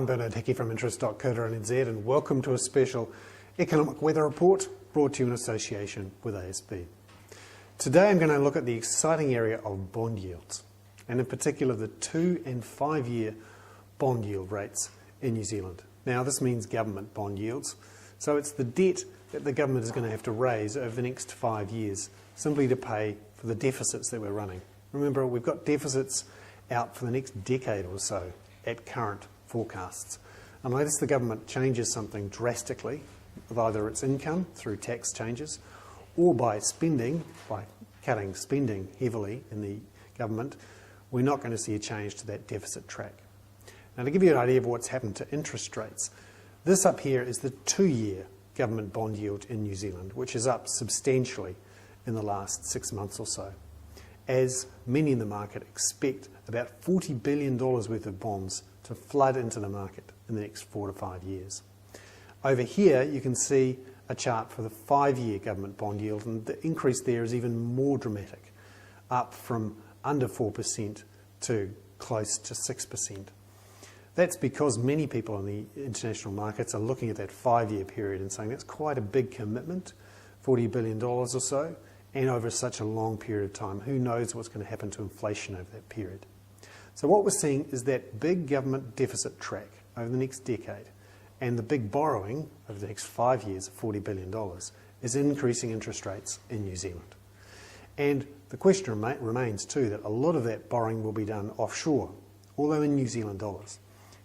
I'm Bernard Hickey from interest.co.nz and welcome to a special economic weather report brought to you in association with ASB. Today I'm going to look at the exciting area of bond yields, and in particular the 2 and 5 year bond yield rates in New Zealand. Now this means government bond yields, so it's the debt that the government is going to have to raise over the next 5 years simply to pay for the deficits that we're running. Remember, we've got deficits out for the next decade or so at current forecasts, unless the government changes something drastically with either its income through tax changes or by spending, by cutting spending heavily in the government. We're not going to see a change to that deficit track. Now, to give you an idea of what's happened to interest rates, this up here is the 2-year government bond yield in New Zealand, which is up substantially in the last 6 months or so, as many in the market expect about $40 billion worth of bonds to flood into the market in the next 4 to 5 years. Over here you can see a chart for the 5-year government bond yield, and the increase there is even more dramatic, up from under 4% to close to 6%. That's because many people in the international markets are looking at that 5-year period and saying that's quite a big commitment, $40 billion or so, and over such a long period of time. Who knows what's going to happen to inflation over that period? So what we're seeing is that big government deficit track over the next decade and the big borrowing over the next 5 years of $40 billion is increasing interest rates in New Zealand. And the question remains too that a lot of that borrowing will be done offshore, although in New Zealand dollars.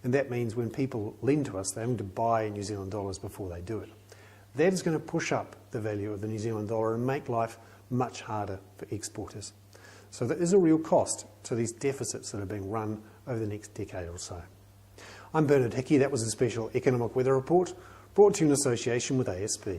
And that means when people lend to us, they're having to buy New Zealand dollars before they do it. That is going to push up the value of the New Zealand dollar and make life much harder for exporters. So there is a real cost to these deficits that are being run over the next decade or so. I'm Bernard Hickey. That was a special economic weather report brought to you in association with ASB.